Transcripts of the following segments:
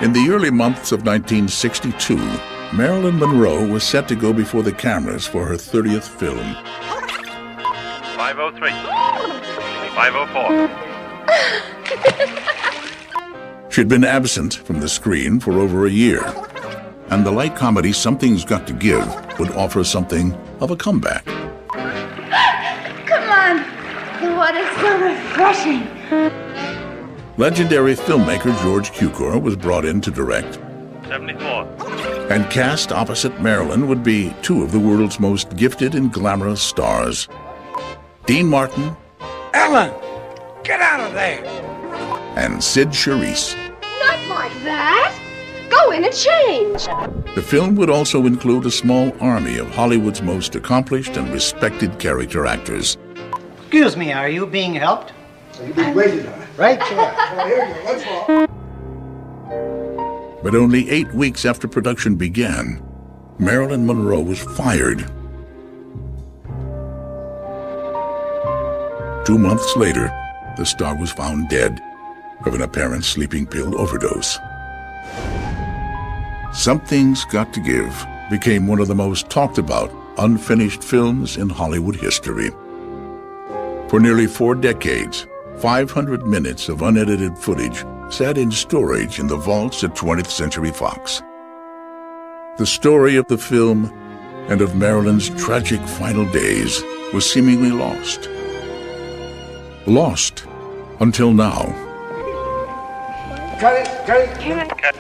In the early months of 1962, Marilyn Monroe was set to go before the cameras for her 30th film. 503. 504. She'd been absent from the screen for over a year, and the light comedy Something's Got to Give would offer something of a comeback. Come on! The water's so refreshing. Legendary filmmaker George Cukor was brought in to direct. 74. And cast opposite Marilyn would be two of the world's most gifted and glamorous stars. Dean Martin. Ellen! Get out of there! And Sid Charisse. Not like that! Go in and change! The film would also include a small army of Hollywood's most accomplished and respected character actors. Excuse me, are you being helped? You've been waiting on it. Right there. Well, here you go. Let's walk. But only 8 weeks after production began, Marilyn Monroe was fired. 2 months later, the star was found dead of an apparent sleeping pill overdose. Something's Got to Give became one of the most talked about, unfinished films in Hollywood history. For nearly 4 decades, 500 minutes of unedited footage sat in storage in the vaults at 20th Century Fox. The story of the film and of Marilyn's tragic final days was seemingly lost. Lost until now. Cut it! Cut it!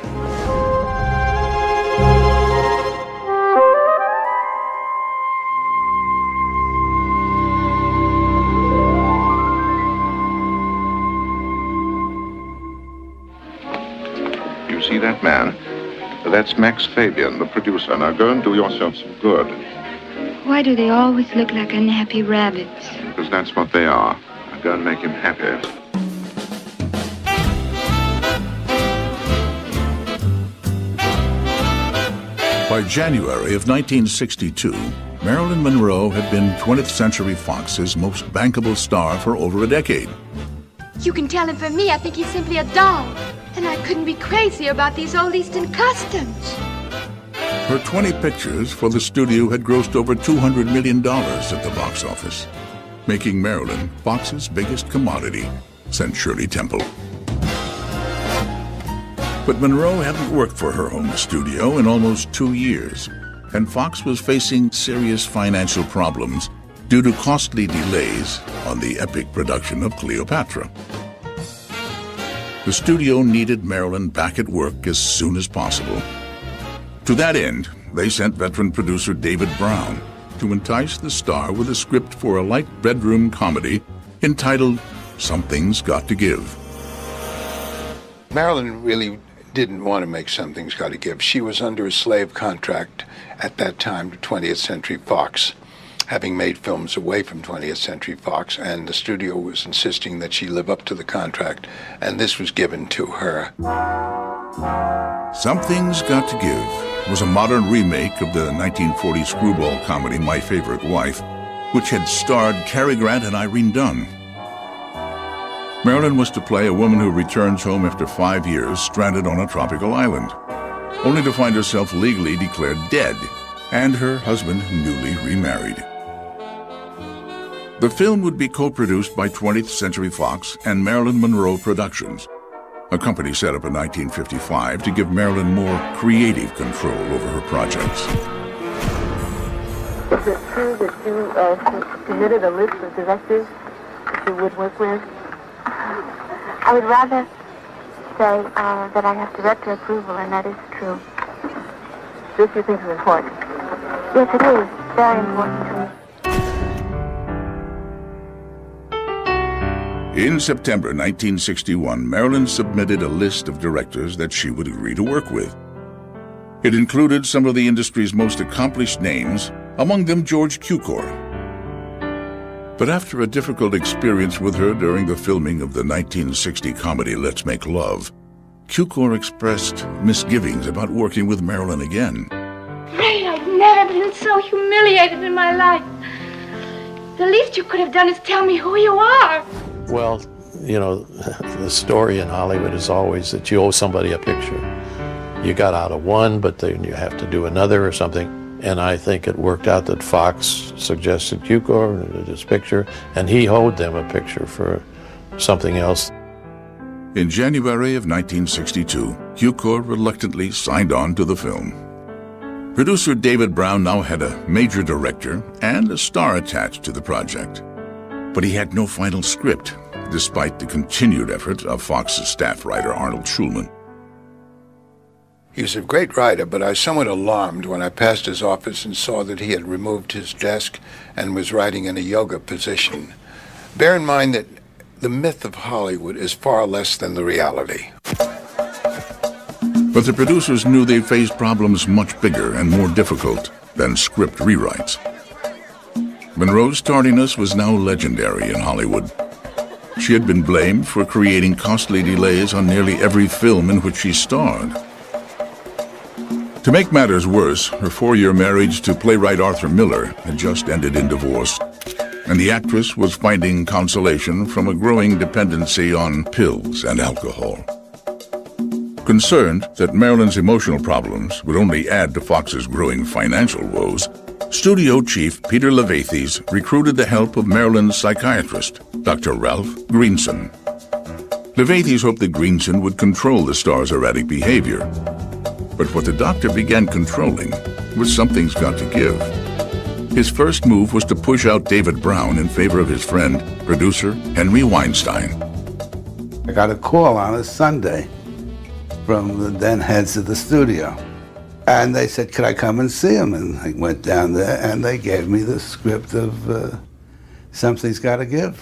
See that man? That's Max Fabian, the producer. Now go and do yourself some good. Why do they always look like unhappy rabbits? Because that's what they are. Now go and make him happy. By January of 1962, Marilyn Monroe had been 20th Century Fox's most bankable star for over a decade. You can tell him for me, I think he's simply a doll. And I couldn't be crazy about these old Eastern customs. Her 20 pictures for the studio had grossed over $200 million at the box office, making Marilyn Fox's biggest commodity since Shirley Temple. But Monroe hadn't worked for her home studio in almost 2 years, and Fox was facing serious financial problems due to costly delays on the epic production of Cleopatra. The studio needed Marilyn back at work as soon as possible. To that end, they sent veteran producer David Brown to entice the star with a script for a light bedroom comedy entitled Something's Got to Give. Marilyn really didn't want to make Something's Got to Give. She was under a slave contract at that time to 20th Century Fox, having made films away from 20th Century Fox, and the studio was insisting that she live up to the contract, and this was given to her. Something's Got to Give was a modern remake of the 1940 screwball comedy My Favorite Wife, which had starred Cary Grant and Irene Dunne. Marilyn was to play a woman who returns home after 5 years stranded on a tropical island, only to find herself legally declared dead and her husband newly remarried. The film would be co-produced by 20th Century Fox and Marilyn Monroe Productions, a company set up in 1955 to give Marilyn more creative control over her projects. Is it true that you submitted a list of directors that you would work with? I would rather say that I have director approval, and that is true. This you think is important? Yes, it is. Very important to me. In September 1961, Marilyn submitted a list of directors that she would agree to work with. It included some of the industry's most accomplished names, among them George Cukor. But after a difficult experience with her during the filming of the 1960 comedy Let's Make Love, Cukor expressed misgivings about working with Marilyn again. Ray, I've never been so humiliated in my life. The least you could have done is tell me who you are. Well, you know, the story in Hollywood is always that you owe somebody a picture. You got out of one, but then you have to do another or something. And I think it worked out that Fox suggested Cukor, this picture, and he owed them a picture for something else. In January of 1962, Cukor reluctantly signed on to the film. Producer David Brown now had a major director and a star attached to the project. But he had no final script, despite the continued effort of Fox's staff writer Arnold Schulman. He was a great writer, but I was somewhat alarmed when I passed his office and saw that he had removed his desk and was writing in a yoga position. Bear in mind that the myth of Hollywood is far less than the reality. But the producers knew they faced problems much bigger and more difficult than script rewrites. Monroe's tardiness was now legendary in Hollywood. She had been blamed for creating costly delays on nearly every film in which she starred. To make matters worse, her 4-year marriage to playwright Arthur Miller had just ended in divorce, and the actress was finding consolation from a growing dependency on pills and alcohol. Concerned that Marilyn's emotional problems would only add to Fox's growing financial woes, studio chief Peter Levathes recruited the help of Marilyn's psychiatrist, Dr. Ralph Greenson. Levathes hoped that Greenson would control the star's erratic behavior. But what the doctor began controlling was Something's Got to Give. His first move was to push out David Brown in favor of his friend, producer Henry Weinstein. I got a call on a Sunday from the then heads of the studio. And they said, could I come and see him? And I went down there and they gave me the script of Something's Got to Give.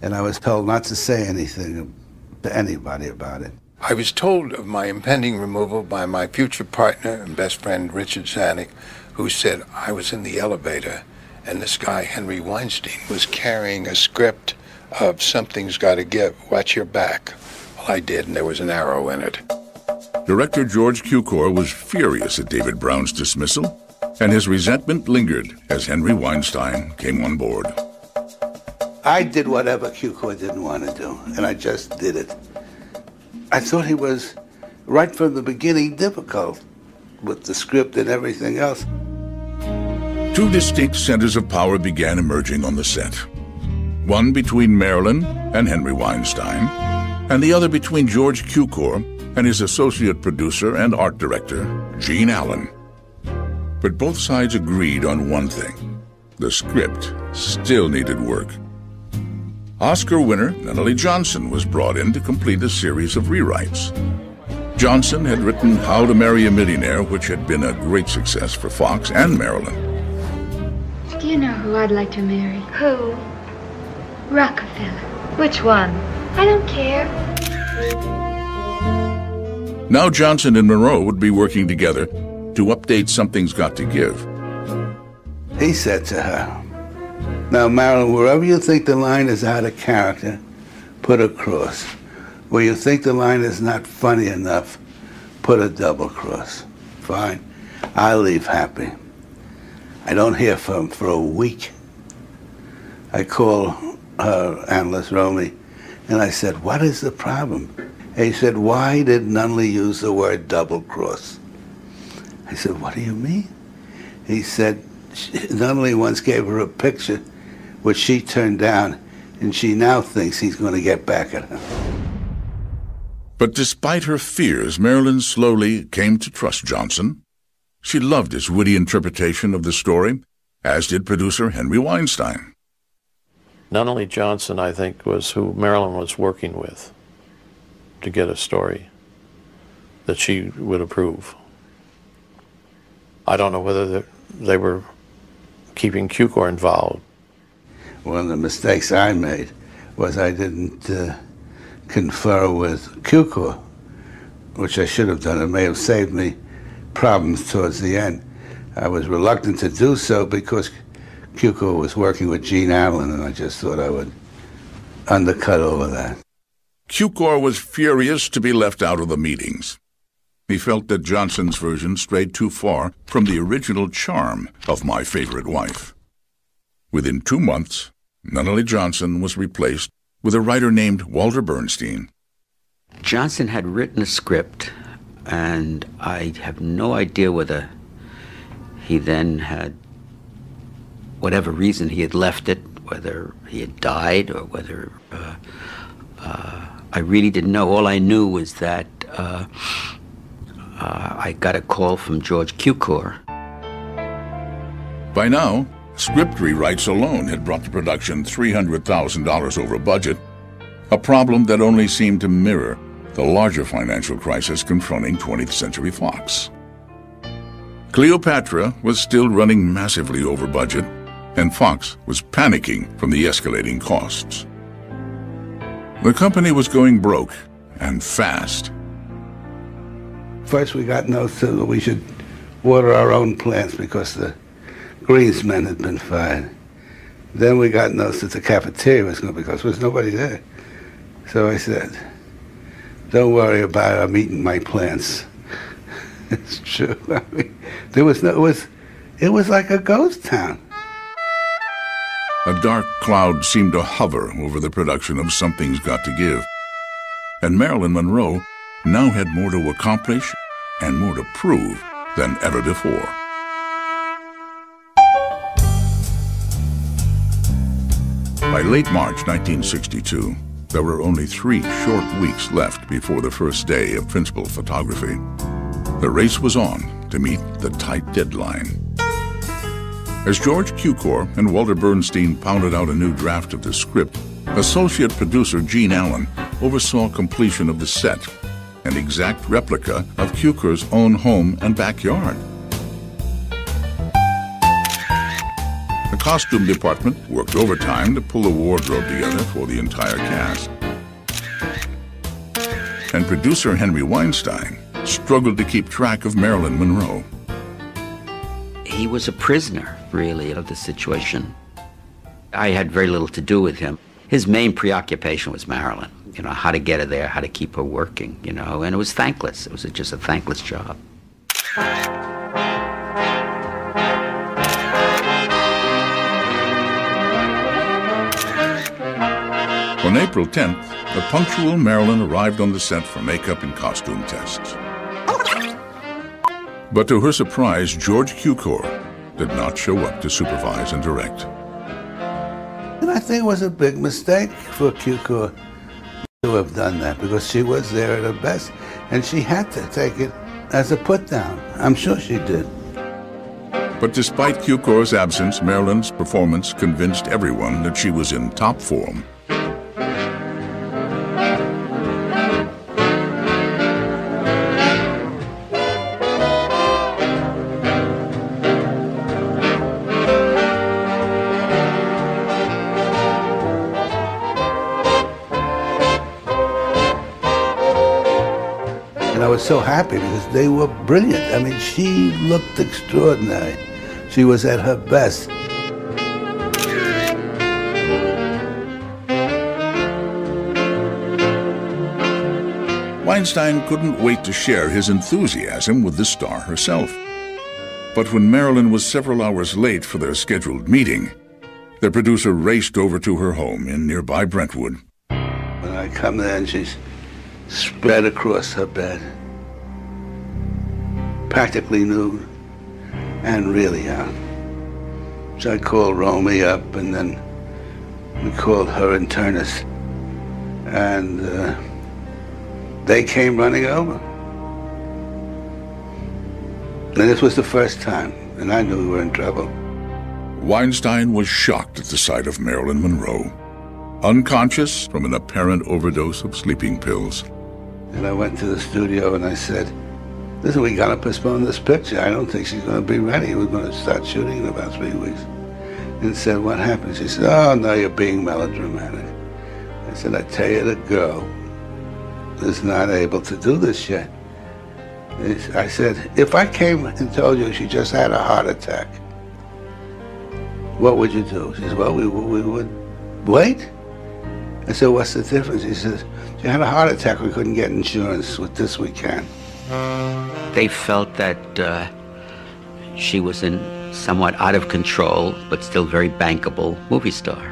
And I was told not to say anything to anybody about it. I was told of my impending removal by my future partner and best friend, Richard Zanuck, who said I was in the elevator and this guy, Henry Weinstein, was carrying a script of Something's Got to Give. Watch your back. Well, I did, and there was an arrow in it. Director George Cukor was furious at David Brown's dismissal, and his resentment lingered as Henry Weinstein came on board. I did whatever Cukor didn't want to do, and I just did it. I thought he was, right from the beginning, difficult with the script and everything else. Two distinct centers of power began emerging on the set. One between Marilyn and Henry Weinstein, and the other between George Cukor and his associate producer and art director, Gene Allen. But both sides agreed on one thing. The script still needed work. Oscar winner Nunnally Johnson was brought in to complete a series of rewrites. Johnson had written How to Marry a Millionaire, which had been a great success for Fox and Marilyn. Do you know who I'd like to marry? Who? Rockefeller. Which one? I don't care. Now Johnson and Monroe would be working together to update Something's Got to Give. He said to her, now, Marilyn, wherever you think the line is out of character, put a cross. Where you think the line is not funny enough, put a double cross. Fine. I'll leave happy. I don't hear from him for a week. I call her analyst, Romy, and I said, what is the problem? And he said, why did Nunnally use the word double cross? I said, what do you mean? He said, Nunnally once gave her a picture which she turned down, and she now thinks he's going to get back at her. But despite her fears, Marilyn slowly came to trust Johnson. She loved his witty interpretation of the story, as did producer Henry Weinstein. Nunnally Johnson, I think, was who Marilyn was working with to get a story that she would approve. I don't know whether they were keeping Cukor involved. One of the mistakes I made was I didn't confer with Cukor, which I should have done. It may have saved me problems towards the end. I was reluctant to do so because Cukor was working with Gene Allen, and I just thought I would undercut all of that. Cukor was furious to be left out of the meetings. He felt that Johnson's version strayed too far from the original charm of My Favorite Wife. Within 2 months, Nunnally Johnson was replaced with a writer named Walter Bernstein. Johnson had written a script, and I have no idea whether he then had, whatever reason he had left it, whether he had died or whether, I really didn't know. All I knew was that I got a call from George Cukor. By now, script rewrites alone had brought the production $300,000 over budget, a problem that only seemed to mirror the larger financial crisis confronting 20th Century Fox. Cleopatra was still running massively over budget, and Fox was panicking from the escalating costs. The company was going broke, and fast. First we got notes that we should water our own plants because the greensmen had been fired. Then we got notes that the cafeteria was going because there was nobody there. So I said, don't worry about it, I'm eating my plants. It's true. I mean, there was no, it was like a ghost town. A dark cloud seemed to hover over the production of Something's Got to Give. And Marilyn Monroe now had more to accomplish and more to prove than ever before. By late March 1962, there were only 3 short weeks left before the first day of principal photography. The race was on to meet the tight deadline. As George Cukor and Walter Bernstein pounded out a new draft of the script, associate producer Gene Allen oversaw completion of the set, an exact replica of Cukor's own home and backyard. The costume department worked overtime to pull the wardrobe together for the entire cast. And producer Henry Weinstein struggled to keep track of Marilyn Monroe. He was a prisoner, really, of the situation. I had very little to do with him. His main preoccupation was Marilyn, you know, how to get her there, how to keep her working, you know, and it was thankless. It was just a thankless job. On April 10th, the punctual Marilyn arrived on the set for makeup and costume tests. But to her surprise, George Cukor did not show up to supervise and direct. And I think it was a big mistake for Cukor to have done that because she was there at her best and she had to take it as a put-down. I'm sure she did. But despite Cukor's absence, Marilyn's performance convinced everyone that she was in top form. And I was so happy because they were brilliant. I mean, she looked extraordinary. She was at her best. Weinstein couldn't wait to share his enthusiasm with the star herself. But when Marilyn was several hours late for their scheduled meeting, the producer raced over to her home in nearby Brentwood. When I come there and she's spread across her bed, practically nude and really out. So I called Romy up, and then we called her internist, and they came running over. And this was the first time, and I knew we were in trouble. Weinstein was shocked at the sight of Marilyn Monroe, unconscious from an apparent overdose of sleeping pills. And I went to the studio and I said, listen, we gotta postpone this picture. I don't think she's gonna be ready. We're gonna start shooting in about 3 weeks. And said, what happened? She said, oh, no, you're being melodramatic. I said, I tell you, the girl is not able to do this yet. I said, if I came and told you she just had a heart attack, what would you do? She said, well, we would wait. I said, what's the difference? He says, she had a heart attack, we couldn't get insurance. With this, we can. They felt that she was in somewhat out of control, but still very bankable movie star.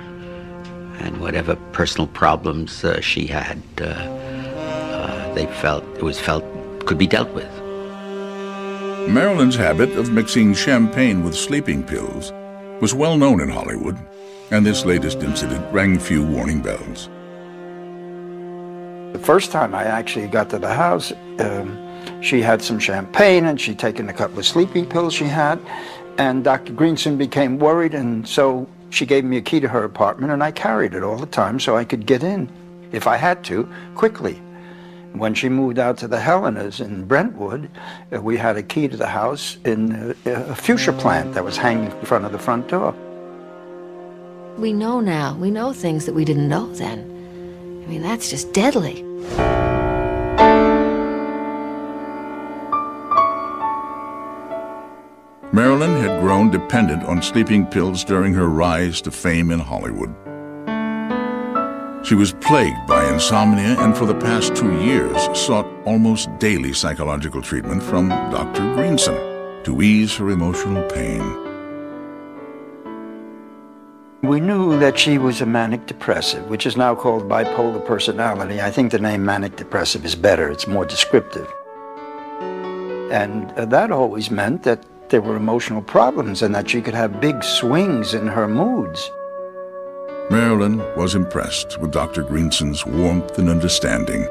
And whatever personal problems she had, they felt could be dealt with. Marilyn's habit of mixing champagne with sleeping pills was well known in Hollywood, and this latest incident rang few warning bells. The first time I actually got to the house, she had some champagne and she'd taken a couple of sleeping pills she had, and Dr. Greenson became worried, and so she gave me a key to her apartment, and I carried it all the time so I could get in, if I had to, quickly. When she moved out to the Helenas in Brentwood, we had a key to the house in a fuchsia plant that was hanging in front of the front door. We know now. We know things that we didn't know then. I mean, that's just deadly. Marilyn had grown dependent on sleeping pills during her rise to fame in Hollywood. She was plagued by insomnia and for the past 2 years sought almost daily psychological treatment from Dr. Greenson to ease her emotional pain. We knew that she was a manic depressive, which is now called bipolar personality. I think the name manic depressive is better, it's more descriptive. And that always meant that there were emotional problems and that she could have big swings in her moods. Marilyn was impressed with Dr. Greenson's warmth and understanding.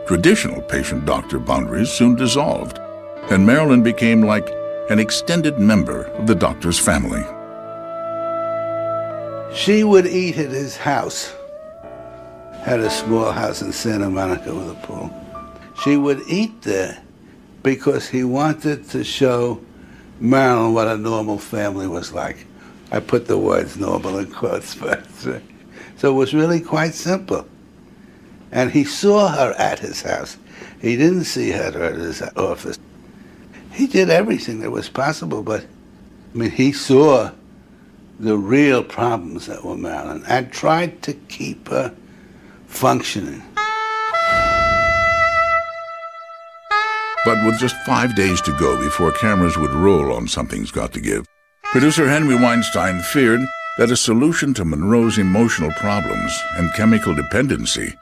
Traditional patient-doctor boundaries soon dissolved, and Marilyn became like an extended member of the doctor's family. She would eat at his house. Had a small house in Santa Monica with a pool. She would eat there because he wanted to show Marilyn what a normal family was like. I put the words normal in quotes, but so it was really quite simple. And he saw her at his house. He didn't see her at his office. He did everything that was possible, but I mean, he saw the real problems that were Marilyn and tried to keep her functioning. But with just 5 days to go before cameras would roll on Something's Got to Give, producer Henry Weinstein feared that a solution to Monroe's emotional problems and chemical dependency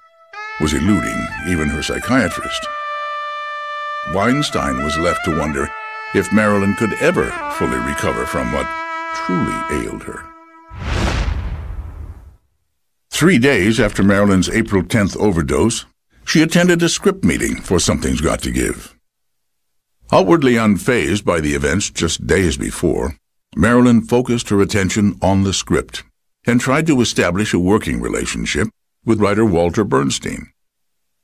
was eluding even her psychiatrist. Weinstein was left to wonder if Marilyn could ever fully recover from what truly ailed her. 3 days after Marilyn's April 10th overdose, she attended a script meeting for Something's Got to Give. Outwardly unfazed by the events just days before, Marilyn focused her attention on the script and tried to establish a working relationship with writer Walter Bernstein.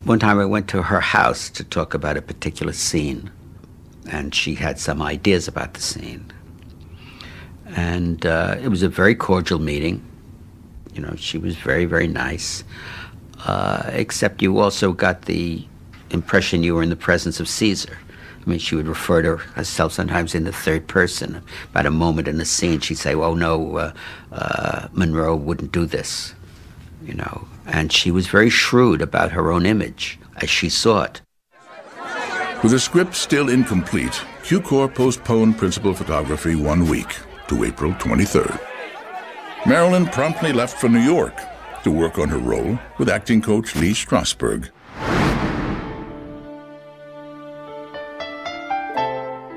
One time I went to her house to talk about a particular scene, and she had some ideas about the scene. And it was a very cordial meeting. You know, she was very, very nice, except you also got the impression you were in the presence of Caesar. I mean, she would refer to herself sometimes in the third person. About a moment in the scene, she'd say, oh, no, Monroe wouldn't do this, you know. And she was very shrewd about her own image as she saw it. With the script still incomplete, Q-Corps postponed principal photography 1 week to April 23rd. Marilyn promptly left for New York to work on her role with acting coach Lee Strasberg.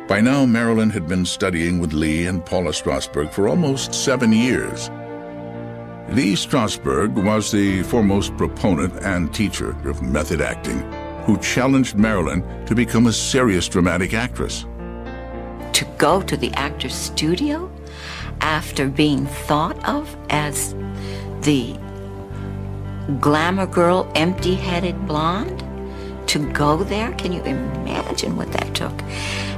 By now, Marilyn had been studying with Lee and Paula Strasberg for almost 7 years. Lee Strasberg was the foremost proponent and teacher of method acting, who challenged Marilyn to become a serious dramatic actress. To go to the actor's studio after being thought of as the glamour girl, empty-headed blonde, to go there, can you imagine what that took?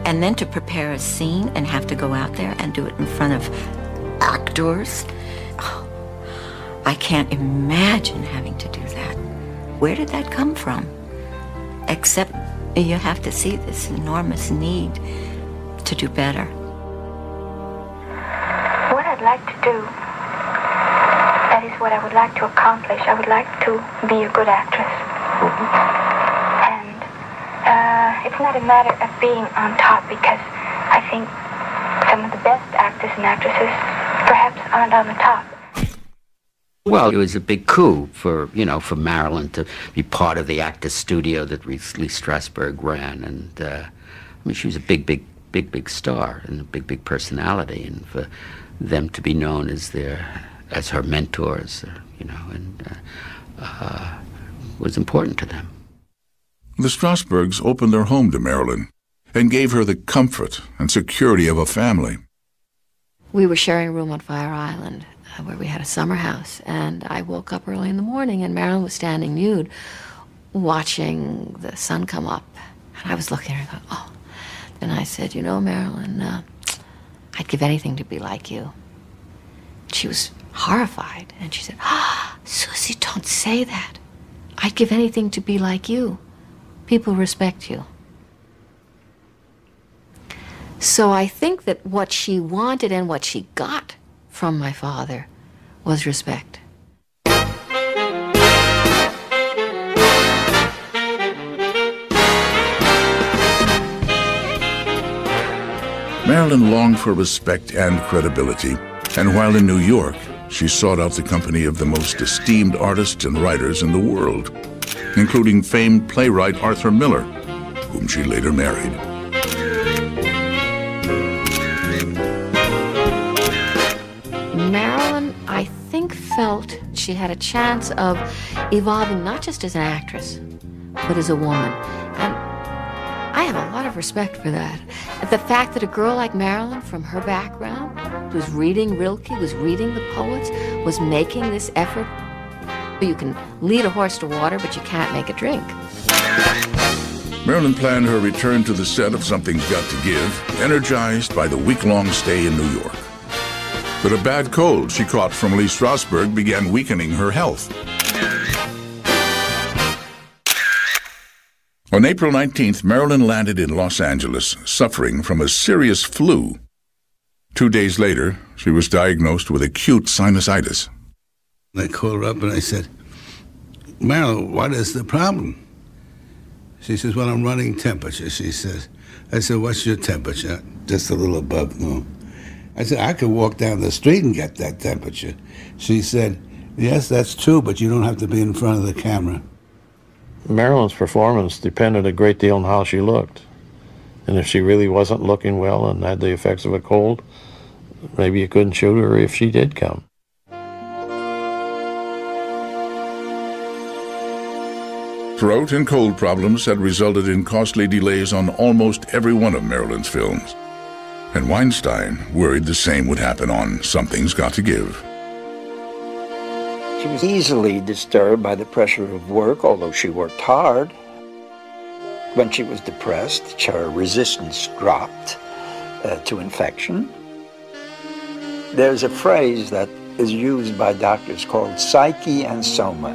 And then to prepare a scene and have to go out there and do it in front of actors. Oh, I can't imagine having to do that. Where did that come from? Except you have to see this enormous need to do better. What I'd like to do, that is what I would like to accomplish. I would like to be a good actress. And it's not a matter of being on top, because I think some of the best actors and actresses perhaps aren't on the top. Well, it was a big coup for, for Marilyn to be part of the actors studio that Lee Strasberg ran. And, I mean, she was a big star and a big personality. And for them to be known as her mentors, was important to them. The Strasbergs opened their home to Marilyn and gave her the comfort and security of a family. We were sharing a room on Fire Island, where we had a summer house, and I woke up early in the morning and Marilyn was standing nude watching the sun come up, and I was looking at her going, oh. And I said, Marilyn, I'd give anything to be like you. She was horrified, and she said, Susie, don't say that. I'd give anything to be like you. People respect you. So I think that what she wanted and what she got from my father was respect. Marilyn longed for respect and credibility, and while in New York, she sought out the company of the most esteemed artists and writers in the world, including famed playwright Arthur Miller, whom she later married. Marilyn, I think, felt she had a chance of evolving not just as an actress, but as a woman. And I have a lot of respect for that. The fact that a girl like Marilyn, from her background, was reading Rilke, was reading the poets, was making this effort. You can lead a horse to water, but you can't make it drink. Marilyn planned her return to the set of Something's Got to Give, energized by the week-long stay in New York. But a bad cold she caught from Lee Strasberg began weakening her health. On April 19th, Marilyn landed in Los Angeles, suffering from a serious flu. 2 days later, she was diagnosed with acute sinusitis. I called her up and I said, Marilyn, what is the problem? She says, well, I'm running temperature, she says. I said, what's your temperature? Just a little above normal. I said, I could walk down the street and get that temperature. She said, yes, that's true, but you don't have to be in front of the camera. Marilyn's performance depended a great deal on how she looked. And if she really wasn't looking well and had the effects of a cold, maybe you couldn't shoot her if she did come. Throat and cold problems had resulted in costly delays on almost every one of Marilyn's films. And Weinstein worried the same would happen on Something's Got to Give. She was easily disturbed by the pressure of work, although she worked hard. When she was depressed, her resistance dropped to infection. There's a phrase that is used by doctors called psyche and soma,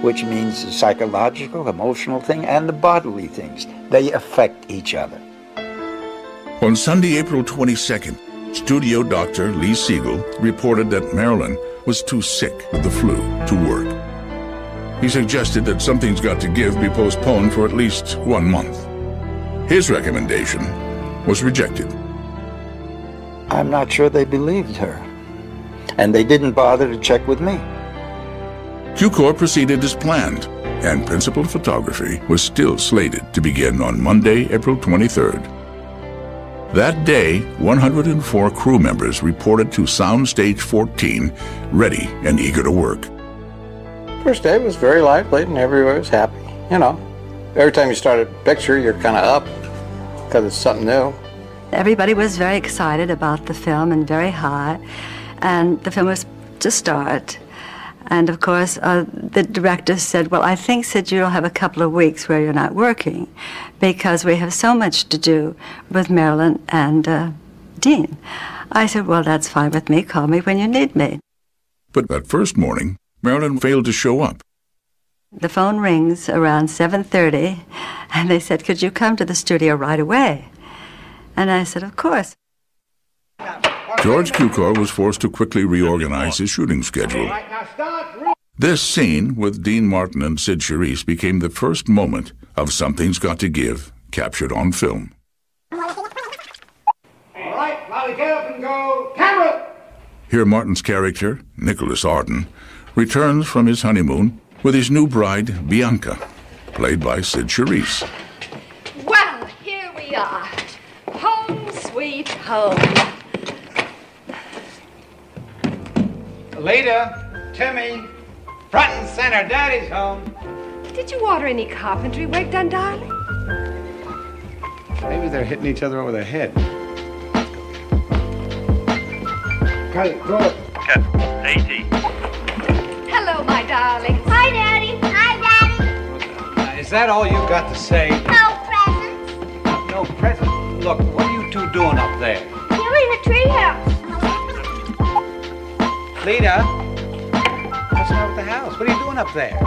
which means the psychological, emotional thing, and the bodily things. They affect each other. On Sunday, April 22nd, studio doctor Lee Siegel reported that Marilyn was too sick with the flu to work. He suggested that Something's Got to Give be postponed for at least 1 month. His recommendation was rejected. I'm not sure they believed her, and they didn't bother to check with me. Q-Corps proceeded as planned, and principal photography was still slated to begin on Monday, April 23rd. That day, 104 crew members reported to Soundstage 14, ready and eager to work. First day was very lively and everybody was happy. Every time you start a picture, you're kind of up because it's something new. Everybody was very excited about the film and very high, and the film was to start. And of course, the director said, well, I think, Sid, you'll have a couple of weeks where you're not working because we have so much to do with Marilyn and Dean. I said, well, that's fine with me. Call me when you need me. But that first morning, Marilyn failed to show up. The phone rings around 7:30, and they said, could you come to the studio right away? And I said, of course. George Cukor was forced to quickly reorganize his shooting schedule. This scene with Dean Martin and Sid Charisse became the first moment of Something's Got to Give, captured on film. All right, now we get up and go. Camera! Here Martin's character, Nicholas Arden, returns from his honeymoon with his new bride, Bianca, played by Sid Charisse. Well, here we are. Home sweet home. Later, Timmy, front and center, Daddy's home. Did you order any carpentry work done, darling? Maybe they're hitting each other over the head. Cut it, go it. Cut. 80. Hello, my darling. Hi, Daddy. Hi, Daddy. Is that all you got to say? No presents. No presents? Look, what are you two doing up there? Here in the treehouse. Lita, what's wrong with the house? What are you doing up there?